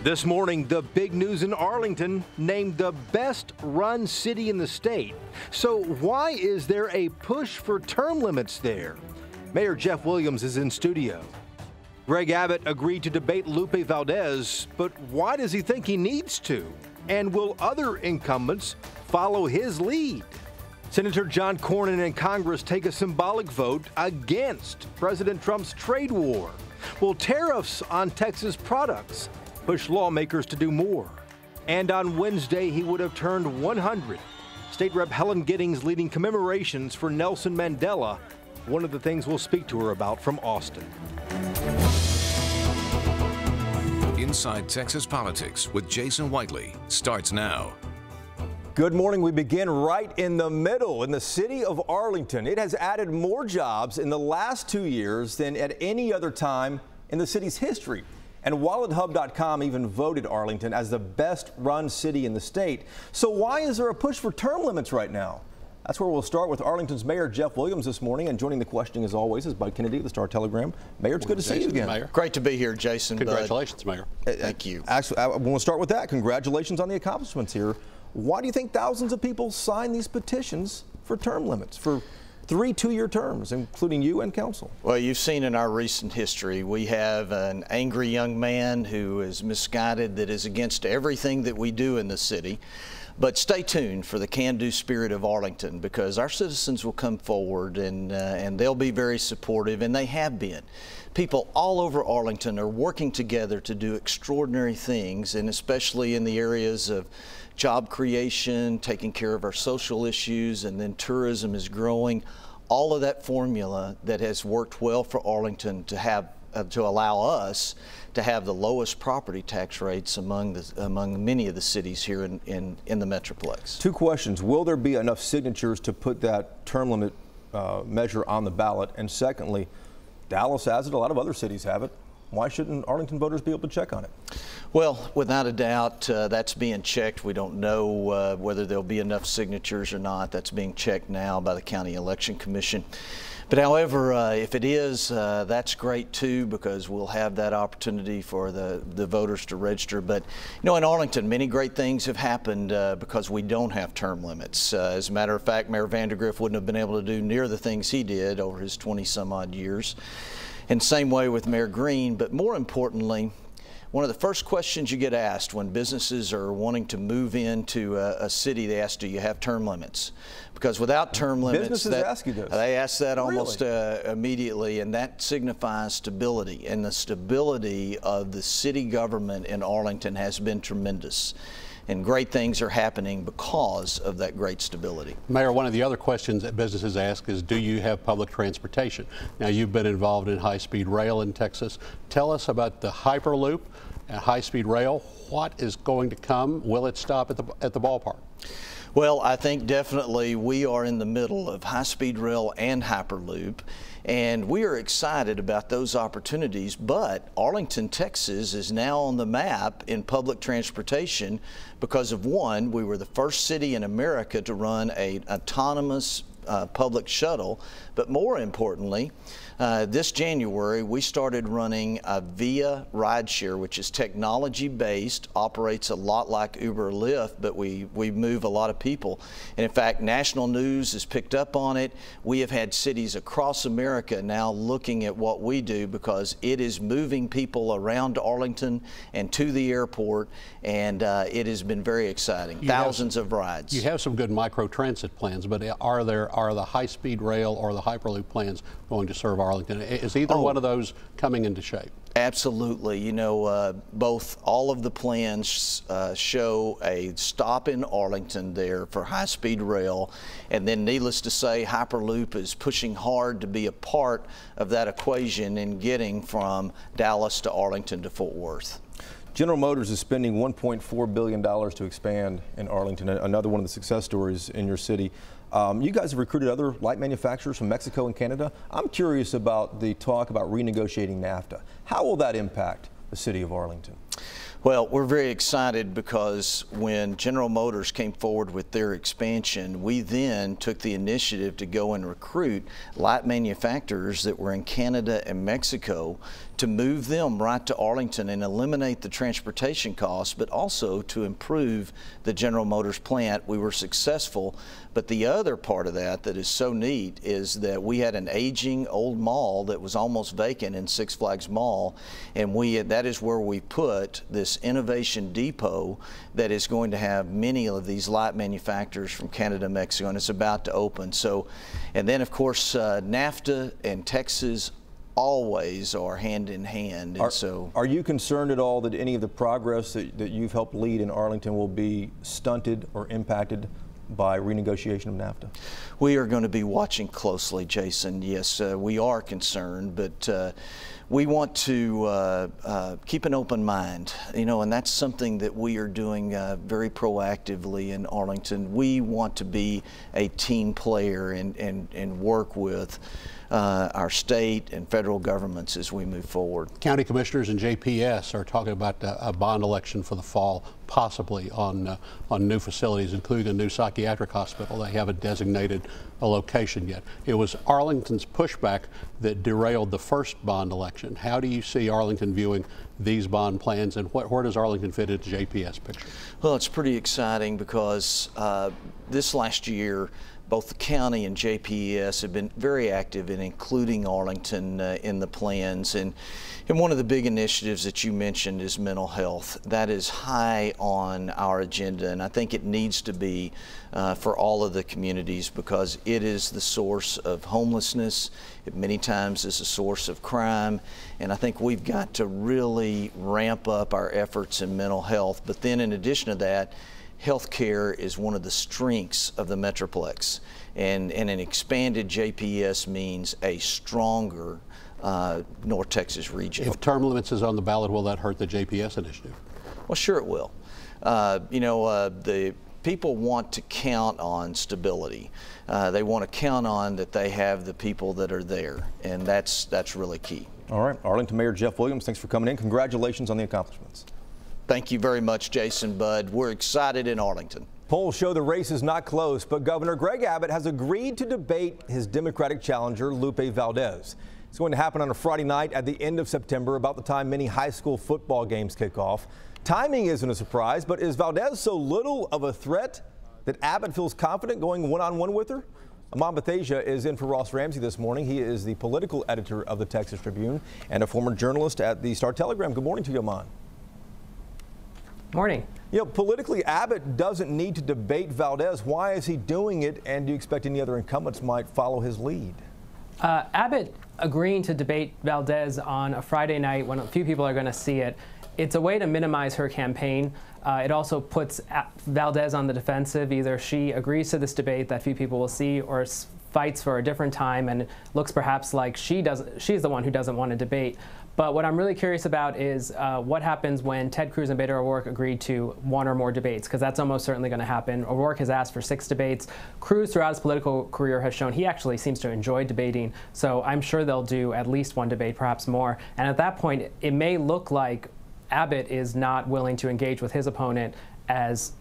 This morning, the big news in Arlington, named the best run city in the state. So why is there a push for term limits there? Mayor Jeff Williams is in studio. Greg Abbott agreed to debate Lupe Valdez, but why does he think he needs to? And will other incumbents follow his lead? Senator John Cornyn and Congress take a symbolic vote against President Trump's trade war. Will tariffs on Texas products push lawmakers to do more? And on Wednesday, he would have turned 100. State Rep Helen Giddings leading commemorations for Nelson Mandela, one of the things we'll speak to her about from Austin. Inside Texas Politics with Jason Whiteley starts now. Good morning. We begin right in the middle, in the city of Arlington. It has added more jobs in the last 2 years than at any other time in the city's history. And WalletHub.com even voted Arlington as the best run city in the state. So why is there a push for term limits right now? That's where we'll start with Arlington's Mayor Jeff Williams this morning. And joining the questioning as always is Bud Kennedy of the Star-Telegram. Mayor, it's good to see you again. Mayor. Great to be here, Jason. Congratulations, Mayor. Thank you. Actually, I want to start with that. Congratulations on the accomplishments here. Why do you think thousands of people sign these petitions for term limits, for 3 two-year terms, including you and council? Well, you've seen in our recent history, we have an angry young man who is misguided, that is against everything that we do in the city. But stay tuned for the can-do spirit of Arlington, because our citizens will come forward and they'll be very supportive, and they have been. People all over Arlington are working together to do extraordinary things, and especially in the areas of job creation, taking care of our social issues, and then tourism is growing. All of that formula that has worked well for Arlington to have to allow us to have the lowest property tax rates among many of the cities here in the Metroplex. 2 questions. Will there be enough signatures to put that term limit measure on the ballot? And secondly, Dallas has it, a lot of other cities have it. Why shouldn't Arlington voters be able to check on it? Well, without a doubt, that's being checked. We don't know whether there'll be enough signatures or not. That's being checked now by the County Election Commission. But however, if it is, that's great too, because we'll have that opportunity for the voters to register. But you know, in Arlington, many great things have happened because we don't have term limits. As a matter of fact, Mayor Vandergriff wouldn't have been able to do near the things he did over his 20-some-odd years. And same way with Mayor Green. But more importantly, one of the first questions you get asked when businesses are wanting to move into a city, they ask, do you have term limits? Because without term limits, businesses ask you this. They ask that almost really? Immediately, and that signifies stability. And the stability of the city government in Arlington has been tremendous. And great things are happening because of that great stability. Mayor, one of the other questions that businesses ask is, do you have public transportation? Now, you've been involved in high-speed rail in Texas. Tell us about the Hyperloop and high-speed rail. What is going to come? Will it stop at the ballpark? Well, I think definitely we are in the middle of high-speed rail and Hyperloop, and we are excited about those opportunities. But Arlington, Texas is now on the map in public transportation because of, one, we were the first city in America to run an autonomous public shuttle, but more importantly, this January we started running a Via rideshare, which is technology-based, operates a lot like Uber or Lyft, but we move a lot of people. And in fact, national news has picked up on it. We have had cities across America now looking at what we do because it is moving people around Arlington and to the airport, and it has been very exciting. Thousands of rides. You have some good micro-transit plans, but are the high-speed rail or the Hyperloop plans going to serve Arlington? Is either one of those coming into shape? Absolutely. You know, all of the plans show a stop in Arlington there for high-speed rail, and then needless to say, Hyperloop is pushing hard to be a part of that equation in getting from Dallas to Arlington to Fort Worth. General Motors is spending $1.4 billion to expand in Arlington, another one of the success stories in your city. You guys have recruited other light manufacturers from Mexico and Canada. I'm curious about the talk about renegotiating NAFTA. How will that impact the city of Arlington? Well, we're very excited because when General Motors came forward with their expansion, we then took the initiative to go and recruit light manufacturers that were in Canada and Mexico to move them right to Arlington and eliminate the transportation costs, but also to improve the General Motors plant. We were successful, but the other part of that is so neat is that we had an aging old mall that was almost vacant in Six Flags Mall, and that is where we put this innovation depot that is going to have many of these light manufacturers from Canada, Mexico, and it's about to open. So, and then of course NAFTA and Texas always are hand in hand. And are you concerned at all that any of the progress that you've helped lead in Arlington will be stunted or impacted by renegotiation of NAFTA? We are going to be watching closely, Jason. Yes, we are concerned, but we want to keep an open mind, and that's something that we are doing very proactively in Arlington. We want to be a team player and work with our state and federal governments as we move forward. County commissioners and JPS are talking about a bond election for the fall, possibly on new facilities, including a new psychiatric hospital. They haven't designated a location yet. It was Arlington's pushback that derailed the first bond election. How do you see Arlington viewing these bond plans, and where does Arlington fit into JPS picture? Well, it's pretty exciting because this last year, both the county and JPS have been very active in including Arlington in the plans. And one of the big initiatives that you mentioned is mental health. That is high on our agenda, and I think it needs to be for all of the communities because it is the source of homelessness. It many times is a source of crime, and I think we've got to really ramp up our efforts in mental health. But then in addition to that, healthcare is one of the strengths of the Metroplex, and an expanded JPS means a stronger North Texas region. If term limits is on the ballot, will that hurt the JPS initiative? Well, sure it will. The people want to count on stability. They want to count on that they have the people that are there, and that's really key. All right, Arlington Mayor Jeff Williams, thanks for coming in. Congratulations on the accomplishments. Thank you very much, Jason, Bud. We're excited in Arlington. Polls show the race is not close, but Governor Greg Abbott has agreed to debate his Democratic challenger, Lupe Valdez. It's going to happen on a Friday night at the end of September, about the time many high school football games kick off. Timing isn't a surprise, but is Valdez so little of a threat that Abbott feels confident going one-on-one with her? Amon Bethesda is in for Ross Ramsey this morning. He is the political editor of the Texas Tribune and a former journalist at the Star-Telegram. Good morning to you, Amon. Morning. Politically, Abbott doesn't need to debate Valdez. Why is he doing it, and do you expect any other incumbents might follow his lead? Abbott agreeing to debate Valdez on a Friday night when a few people are going to see it, it's a way to minimize her campaign. It also puts Valdez on the defensive. Either she agrees to this debate that few people will see, or fights for a different time and looks perhaps like she's the one who doesn't want to debate. But what I'm really curious about is what happens when Ted Cruz and Beto ORourke agree to one or more debates, because that's almost certainly going to happen. ORourke has asked for 6 debates. Cruz, throughout his political career, has shown he actually seems to enjoy debating. So I'm sure they'll do at least 1 debate, perhaps more. And at that point, it may look like Abbott is not willing to engage with his opponent as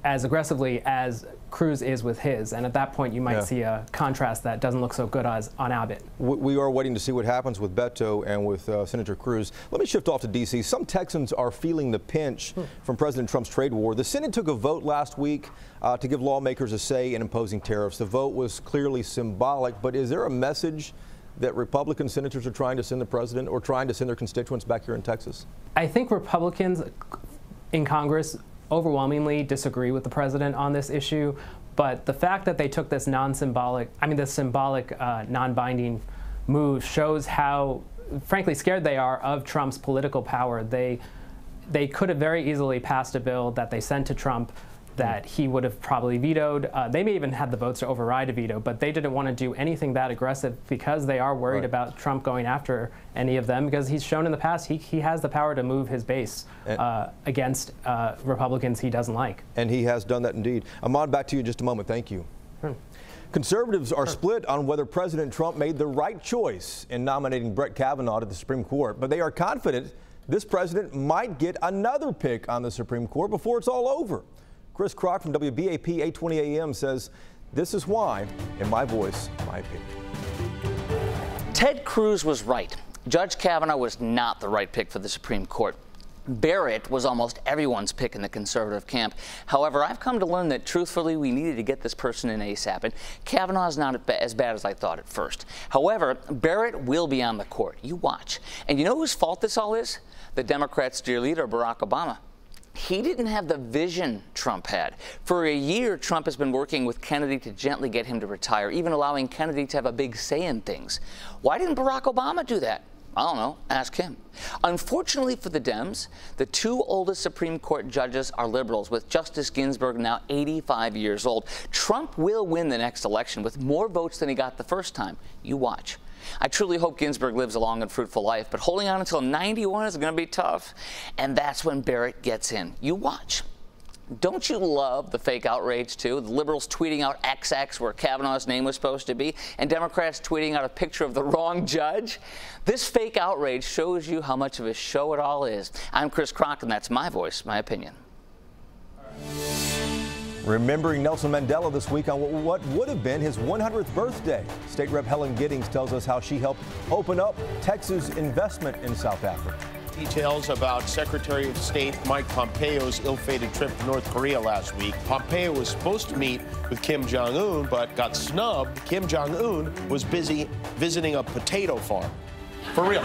aggressively as Cruz is with his, and at that point you might see a contrast that doesn't look so good on Abbott. We are waiting to see what happens with Beto and with Senator Cruz. Let me shift off to D.C. Some Texans are feeling the pinch from President Trump's trade war. The Senate took a vote last week to give lawmakers a say in imposing tariffs. The vote was clearly symbolic, but is there a message that Republican senators are trying to send the president or trying to send their constituents back here in Texas? I think Republicans in Congress overwhelmingly disagree with the president on this issue, but the fact that they took this symbolic, non-binding move shows how, frankly, scared they are of Trump's political power. They could have very easily passed a bill that they sent to Trump that he would have probably vetoed. They may even had the votes to override a veto, but they didn't want to do anything that aggressive because they are worried about Trump going after any of them, because he's shown in the past he has the power to move his base against Republicans he doesn't like. And he has done that indeed. Ahmad, back to you in just a moment. Thank you. Conservatives are split on whether President Trump made the right choice in nominating Brett Kavanaugh to the Supreme Court, but they are confident this president might get another pick on the Supreme Court before it's all over. Chris Crock from WBAP 820 AM says, this is why, in my voice, my opinion. Ted Cruz was right. Judge Kavanaugh was not the right pick for the Supreme Court. Barrett was almost everyone's pick in the conservative camp. However, I've come to learn that, truthfully, we needed to get this person in ASAP, and Kavanaugh is not as bad as I thought at first. However, Barrett will be on the court. You watch. And you know whose fault this all is? The Democrats' dear leader, Barack Obama. He didn't have the vision Trump had. For a year, Trump has been working with Kennedy to gently get him to retire, even allowing Kennedy to have a big say in things. Why didn't Barack Obama do that? I don't know. Ask him. Unfortunately for the Dems, the two oldest Supreme Court judges are liberals, with Justice Ginsburg now 85 years old. Trump will win the next election with more votes than he got the first time. You watch. I truly hope Ginsburg lives a long and fruitful life, but holding on until 91 is going to be tough. And that's when Barrett gets in. You watch. Don't you love the fake outrage, too? The liberals tweeting out XX where Kavanaugh's name was supposed to be, and Democrats tweeting out a picture of the wrong judge? This fake outrage shows you how much of a show it all is. I'm Chris Crock, and that's my voice, my opinion. Remembering Nelson Mandela this week on what would have been his 100th birthday. State Rep Helen Giddings tells us how she helped open up Texas investment in South Africa. Details about Secretary of State Mike Pompeo's ill-fated trip to North Korea last week. Pompeo was supposed to meet with Kim Jong-un, but got snubbed. Kim Jong-un was busy visiting a potato farm. For real.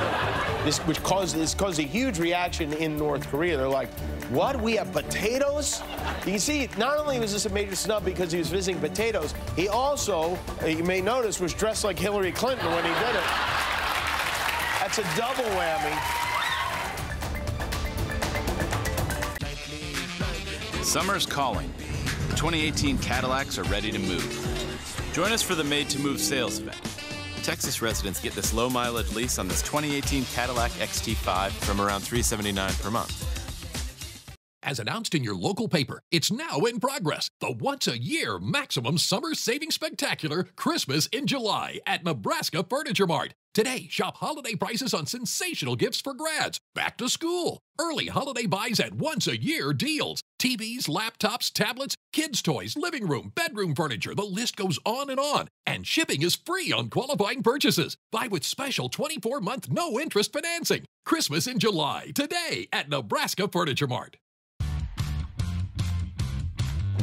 This caused a huge reaction in North Korea. They're like, what? We have potatoes? You can see, not only was this a major snub because he was visiting potatoes, he also, you may notice, was dressed like Hillary Clinton when he did it. That's a double whammy. Summer's calling. The 2018 Cadillacs are ready to move. Join us for the Made to Move sales event. Texas residents get this low mileage lease on this 2018 Cadillac XT5 from around $379 per month. As announced in your local paper, it's now in progress. The once-a-year maximum summer savings spectacular, Christmas in July at Nebraska Furniture Mart. Today, shop holiday prices on sensational gifts for grads, back to school, early holiday buys at once-a-year deals, TVs, laptops, tablets, kids' toys, living room, bedroom furniture, the list goes on. And shipping is free on qualifying purchases. Buy with special 24-month no-interest financing. Christmas in July, today at Nebraska Furniture Mart.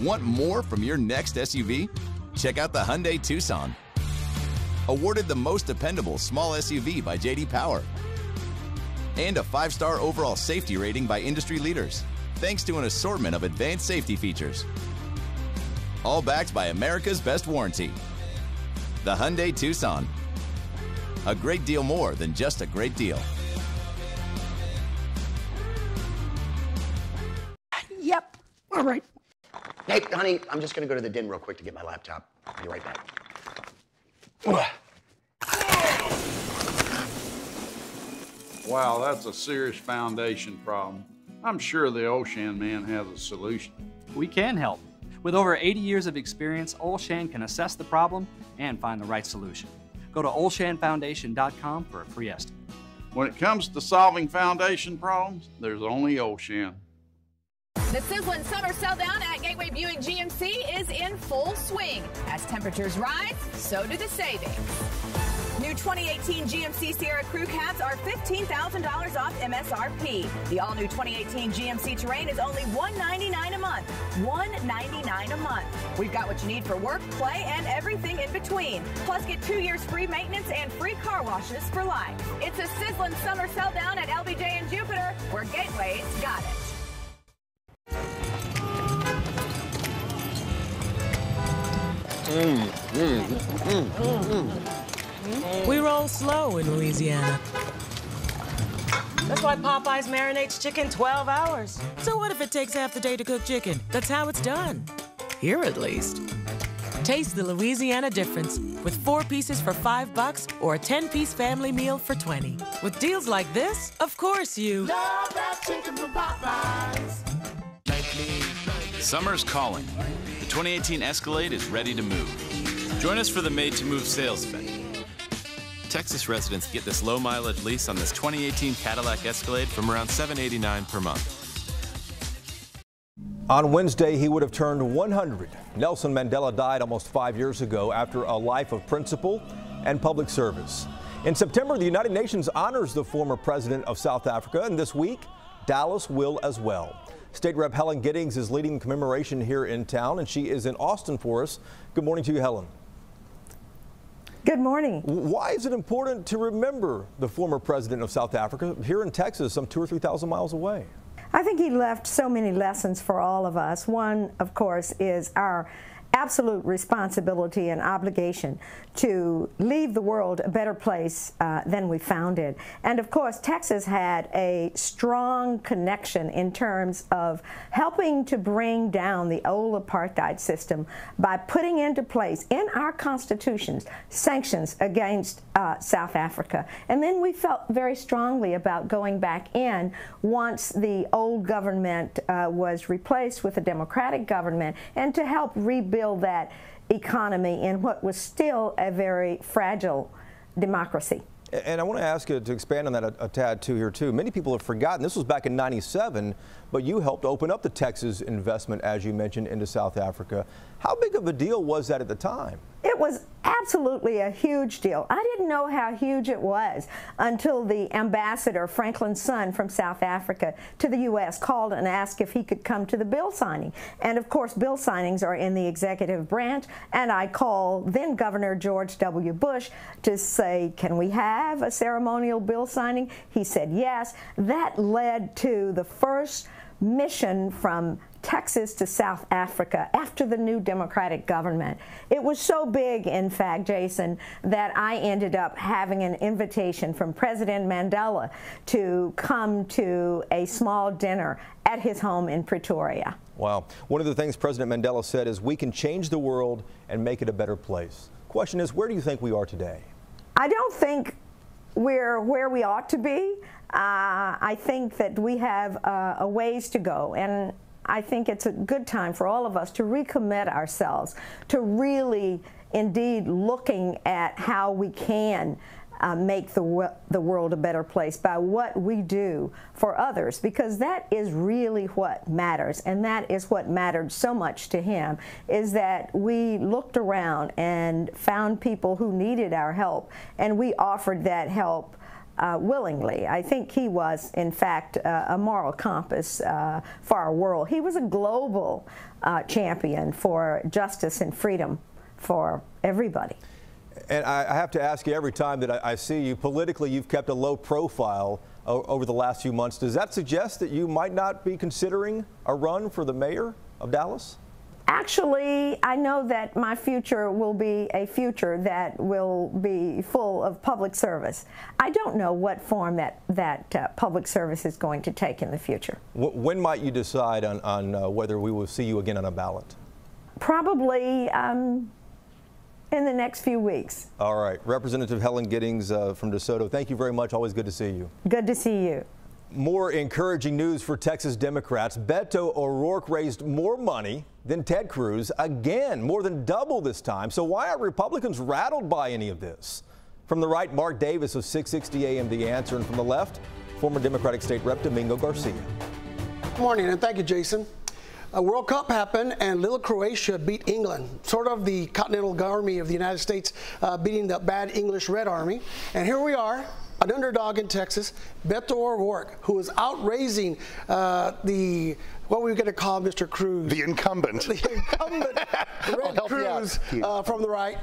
Want more from your next SUV? Check out the Hyundai Tucson. Awarded the most dependable small SUV by J.D. Power. And a 5-star overall safety rating by industry leaders, thanks to an assortment of advanced safety features. All backed by America's best warranty. The Hyundai Tucson. A great deal more than just a great deal. Yep, all right. Hey, honey, I'm just gonna go to the den real quick to get my laptop. I'll be right back. Wow, that's a serious foundation problem. I'm sure the Olshan man has a solution. We can help. With over 80 years of experience, Olshan can assess the problem and find the right solution. Go to olshanfoundation.com for a free estimate. When it comes to solving foundation problems, there's only Olshan. The sizzling summer sell-down at Gateway Buick GMC is in full swing. As temperatures rise, so do the savings. New 2018 GMC Sierra Crew Cabs are $15,000 off MSRP. The all-new 2018 GMC Terrain is only $199 a month. $199 a month. We've got what you need for work, play, and everything in between. Plus, get 2 years free maintenance and free car washes for life. It's a sizzling summer sell-down at LBJ and Jupiter, where Gateway's got it. We roll slow in Louisiana. That's why Popeyes marinates chicken 12 hours. So what if it takes half the day to cook chicken? That's how it's done. Here, at least. Taste the Louisiana difference with 4 pieces for $5 or a 10-piece family meal for $20. With deals like this, of course you love that chicken from Popeyes. Summer's calling. The 2018 Escalade is ready to move. Join us for the Made to Move sales event. Texas residents get this low mileage lease on this 2018 Cadillac Escalade from around $789 per month. On Wednesday, he would have turned 100. Nelson Mandela died almost 5 years ago after a life of principle and public service. In September, the United Nations honors the former president of South Africa, and this week, Dallas will as well. State Rep Helen Giddings is leading commemoration here in town, and she is in Austin for us. Good morning to you, Helen. Good morning. Why is it important to remember the former president of South Africa here in Texas, some 2,000 or 3,000 miles away? I think he left so many lessons for all of us. One, of course, is our absolute responsibility and obligation to leave the world a better place than we found it. And of course, Texas had a strong connection in terms of helping to bring down the old apartheid system by putting into place in our constitutions sanctions against South Africa. And then we felt very strongly about going back in once the old government was replaced with a democratic government, and to help rebuild that economy in what was still a very fragile democracy. And I want to ask you to expand on that a tad here too. Many people have forgotten this was back in '97, but you helped open up the Texas investment, as you mentioned, into South Africa. How big of a deal was that at the time? It was absolutely a huge deal. I didn't know how huge it was until the ambassador, Franklin's son from South Africa, to the U.S. called and asked if he could come to the bill signing. And of course, bill signings are in the executive branch, and I called then Governor George W. Bush to say, can we have a ceremonial bill signing? He said yes. That led to the first mission from Texas to South Africa after the new democratic government. It was so big, in fact, Jason, that I ended up having an invitation from President Mandela to come to a small dinner at his home in Pretoria. Wow. One of the things President Mandela said is we can change the world and make it a better place. Question is, where do you think we are today? I don't think we're where we ought to be. I think that we have a ways to go, and I think it's a good time for all of us to recommit ourselves to really, indeed, looking at how we can make the world a better place by what we do for others, because that is really what matters, and that is what mattered so much to him, is that we looked around and found people who needed our help, and we offered that help willingly. I think he was, in fact, a moral compass for our world. He was a global champion for justice and freedom for everybody. And I have to ask you, every time that I see you, politically you've kept a low profile over the last few months. Does that suggest that you might not be considering a run for the mayor of Dallas? Actually, I know that my future will be a future that will be full of public service. I don't know what form that public service is going to take in the future. When might you decide on whether we will see you again on a ballot? Probably in the next few weeks. All right. Representative Helen Giddings from DeSoto, thank you very much. Always good to see you. Good to see you. More encouraging news for Texas Democrats. Beto O'Rourke raised more money than Ted Cruz, again, more than double this time. So why are Republicans rattled by any of this? From the right, Mark Davis of 660 AM The Answer, and from the left, former Democratic State Rep Domingo Garcia. Good morning, and thank you, Jason. A World Cup happened, and little Croatia beat England, sort of the Continental Army of the United States beating the bad English Red Army. And here we are, an underdog in Texas, Beto ORourke, who is outraising what we're going to call Mr. Cruz. The incumbent. The incumbent, Red Cruz from the right.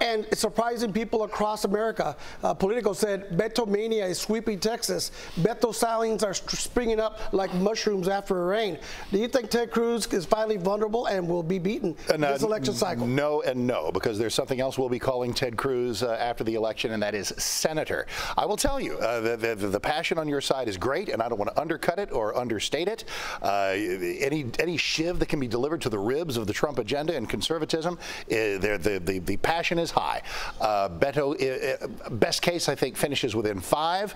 And it's surprising people across America. Politico said Beto mania is sweeping Texas. Beto signings are springing up like mushrooms after a rain. Do you think Ted Cruz is finally vulnerable and will be beaten this election cycle? No and no, because there's something else we'll be calling Ted Cruz after the election, and that is senator. I will tell you, the passion on your side is great, and I don't want to undercut it or understate it. Any shiv that can be delivered to the ribs of the Trump agenda and conservatism, the passion is high. Beto, best case, I think, finishes within 5.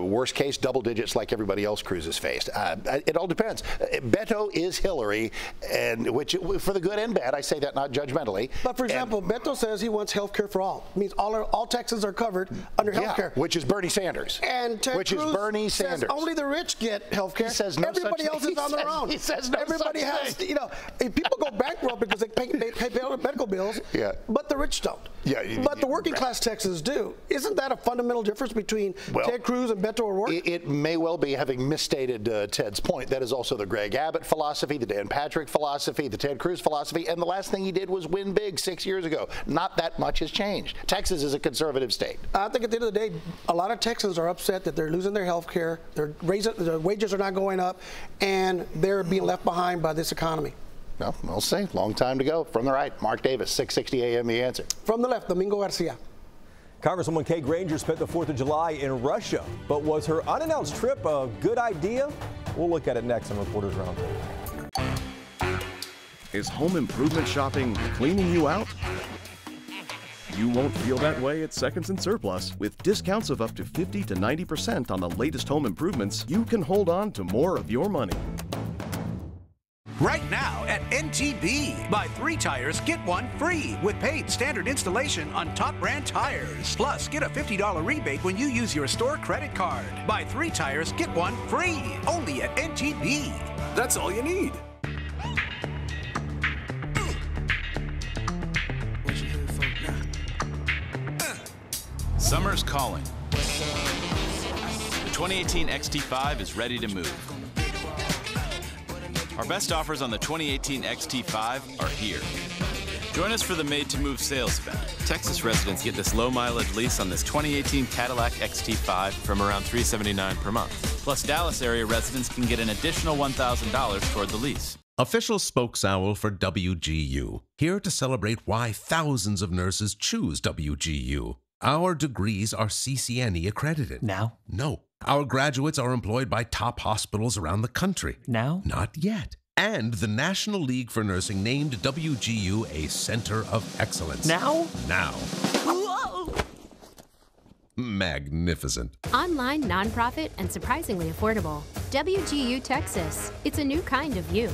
Worst case, double digits like everybody else Cruz has faced. It all depends. Beto is Hillary, and which, for the good and bad, I say that not judgmentally. But for example, Beto says he wants health care for all. It means all Texans are covered under health care. Which is Bernie Sanders. And Ted Cruz is Bernie Sanders. Says only the rich get health care. He says no Everybody else houses on their own. He says no Everybody such has, thing. you know, people go bankrupt because they pay medical bills, but the rich don't. But the working class Texans do. Isn't that a fundamental difference between Ted Cruz and Beto ORourke? It may well be, having misstated Ted's point. That is also the Greg Abbott philosophy, the Dan Patrick philosophy, the Ted Cruz philosophy, and the last thing he did was win big 6 years ago. Not that much has changed. Texas is a conservative state. I think at the end of the day, a lot of Texans are upset that they're losing their health care, their wages are not going up, and they're being left behind by this economy. Well, we'll see. Long time to go. From the right, Mark Davis, 660 AM, The Answer. From the left, Domingo Garcia. Congresswoman Kay Granger spent the 4th of July in Russia, but was her unannounced trip a good idea? We'll look at it next on Reporters Roundtable. Is home improvement shopping cleaning you out? You won't feel that way at Seconds and Surplus. With discounts of up to 50 to 90% on the latest home improvements, you can hold on to more of your money. Right now at NTB, buy 3 tires, get 1 free with paid standard installation on top brand tires. Plus, get a $50 rebate when you use your store credit card. Buy 3 tires, get 1 free. Only at NTB. That's all you need. Summer's calling. The 2018 XT5 is ready to move. Our best offers on the 2018 XT5 are here. Join us for the Made to Move sales event. Texas residents get this low mileage lease on this 2018 Cadillac XT5 from around $379 per month. Plus, Dallas area residents can get an additional $1,000 toward the lease. Official spokes owl for WGU, here to celebrate why thousands of nurses choose WGU. Our degrees are CCNE accredited. Now? No. Our graduates are employed by top hospitals around the country. Now? Not yet. And the National League for Nursing named WGU a Center of Excellence. Now? Now. Whoa! Magnificent. Online, nonprofit, and surprisingly affordable. WGU Texas. It's a new kind of you.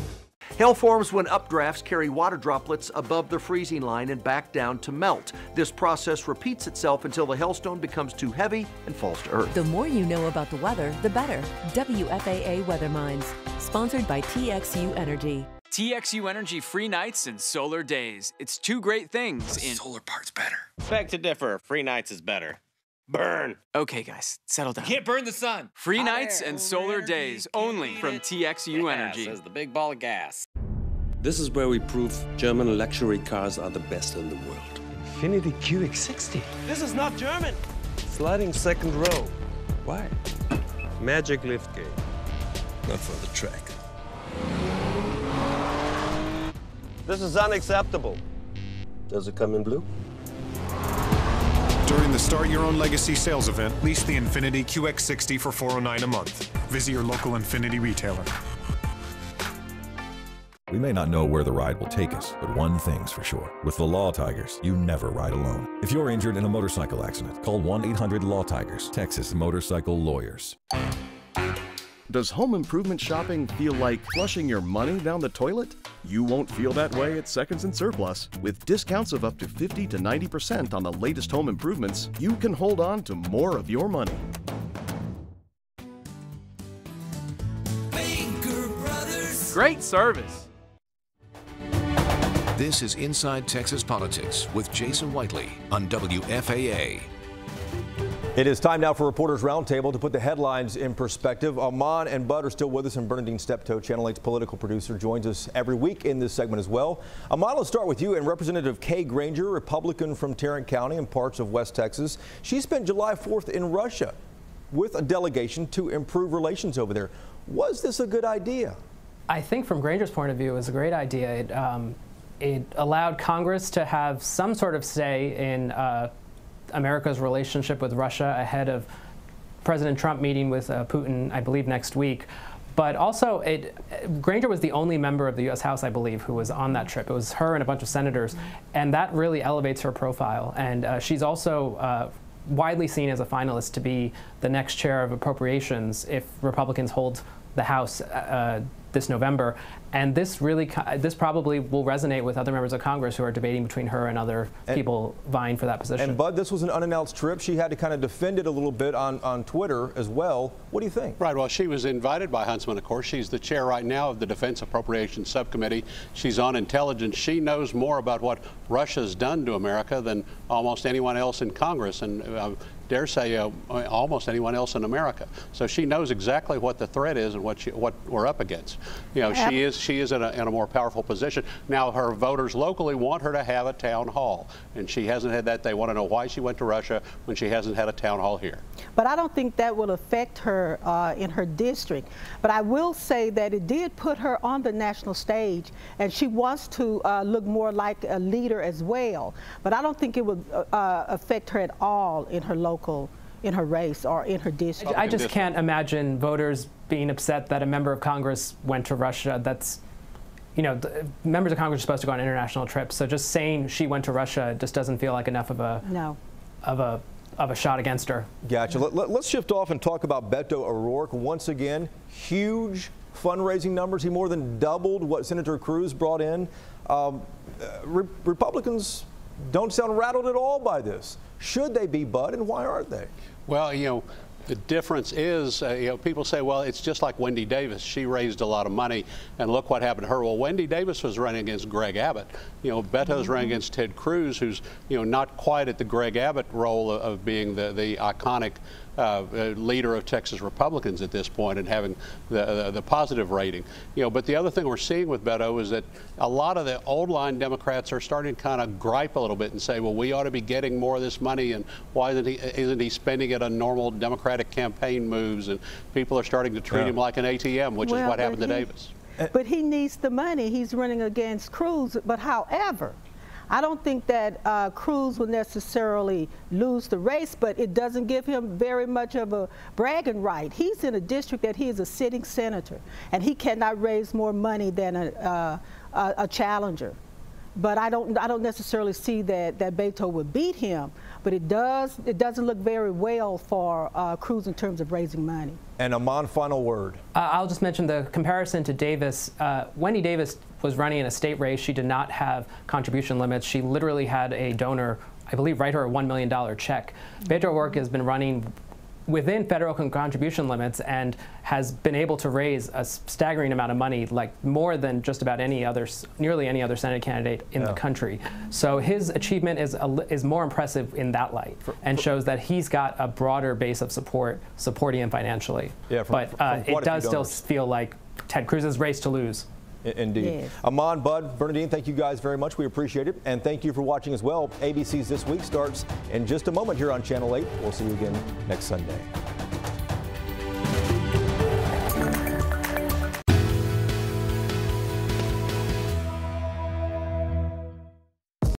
Hail forms when updrafts carry water droplets above the freezing line and back down to melt. This process repeats itself until the hailstone becomes too heavy and falls to earth. The more you know about the weather, the better. WFAA Weather Minds, sponsored by TXU Energy. TXU Energy free nights and solar days. It's 2 great things in solar part's better. Beg to differ. Free nights is better. Burn. Okay, guys, settle down. You can't burn the sun. Free nights and solar days only from TXU Energy. Says the big ball of gas. This is where we prove German luxury cars are the best in the world. Infiniti QX60. This is not German. Sliding second row. Why? Magic lift gate. Not for the track. This is unacceptable. Does it come in blue? During the Start Your Own Legacy sales event, lease the Infiniti QX60 for $409 a month. Visit your local Infiniti retailer. We may not know where the ride will take us, but one thing's for sure. With the Law Tigers, you never ride alone. If you're injured in a motorcycle accident, call 1-800-LAW-TIGERS, Texas Motorcycle Lawyers. Does home improvement shopping feel like flushing your money down the toilet? You won't feel that way at Seconds and Surplus. With discounts of up to 50 to 90% on the latest home improvements, you can hold on to more of your money. Great service. This is Inside Texas Politics with Jason Whiteley on WFAA. It is time now for Reporters Roundtable to put the headlines in perspective. Amon and Bud are still with us, and Bernadine Steptoe, Channel 8's political producer, joins us every week in this segment as well. Amon, let's start with you and Representative Kay Granger, Republican from Tarrant County and parts of West Texas. She spent July 4th in Russia with a delegation to improve relations over there. Was this a good idea? I think from Granger's point of view, it was a great idea. It allowed Congress to have some sort of say in America's relationship with Russia ahead of President Trump meeting with Putin, I believe, next week. But also, Granger was the only member of the U.S. House, I believe, who was on that trip. It was her and a bunch of senators, and that really elevates her profile. And she's also widely seen as a finalist to be the next chair of appropriations if Republicans hold the House this November, and this probably will resonate with other members of Congress who are debating between her and other people vying for that position. And Bud, this was an unannounced trip. She had to kind of defend it a little bit on Twitter as well. What do you think? Right. Well, she was invited by Huntsman, of course. She's the chair right now of the Defense Appropriations Subcommittee. She's on intelligence. She knows more about what Russia's done to America than almost anyone else in Congress, and dare say almost anyone else in America. So she knows exactly what the threat is and what we're up against. You know, she is in a more powerful position. Now, her voters locally want her to have a town hall, and she hasn't had that. They want to know why she went to Russia when she hasn't had a town hall here. But I don't think that will affect her in her district. But I will say that it did put her on the national stage, and she wants to look more like a leader as well. But I don't think it would affect her at all in her race or in her district. I just can't imagine voters being upset that a member of Congress went to Russia. That's, you know, members of Congress are supposed to go on international trips. So just saying she went to Russia just doesn't feel like enough of a shot against her. Gotcha. Let's shift off and talk about Beto ORourke. Once again, huge fundraising numbers. He more than doubled what Senator Cruz brought in. Republicans don't sound rattled at all by this. Should they be, Bud, and why aren't they? Well, you know, the difference is, you know, people say, well, it's just like Wendy Davis. She raised a lot of money, and look what happened to her. Well, Wendy Davis was running against Greg Abbott. You know, Beto's running against Ted Cruz, who's, you know, not quite at the Greg Abbott role of being the iconic leader of Texas Republicans at this point and having the positive rating. You know, but the other thing we're seeing with Beto is that a lot of the old line Democrats are starting to kind of gripe a little bit and say, well, we ought to be getting more of this money, and why isn't he spending it on normal Democratic campaign moves? And people are starting to treat him like an ATM, which is what happened to Davis. But he needs the money. He's running against Cruz. But however, I don't think that Cruz will necessarily lose the race, but it doesn't give him very much of a bragging right. He's in a district that he is a sitting senator, and he cannot raise more money than a challenger. But I don't necessarily see that Beto would beat him, but it doesn't look very well for Cruz in terms of raising money. And Amon, final word. I'll just mention the comparison to Davis. Wendy Davis was running in a state race. She did not have contribution limits. She literally had a donor, I believe, write her a $1 million check. Beto ORourke has been running within federal contribution limits and has been able to raise a staggering amount of money, like more than just about nearly any other Senate candidate in the country. So his achievement is more impressive in that light, and shows that he's got a broader base of support supporting him financially. Yeah, but it does still feel like Ted Cruz's race to lose. Indeed. Yes. Amon, Bud, Bernadine, thank you guys very much. We appreciate it. And thank you for watching as well. ABC's This Week starts in just a moment here on Channel 8. We'll see you again next Sunday.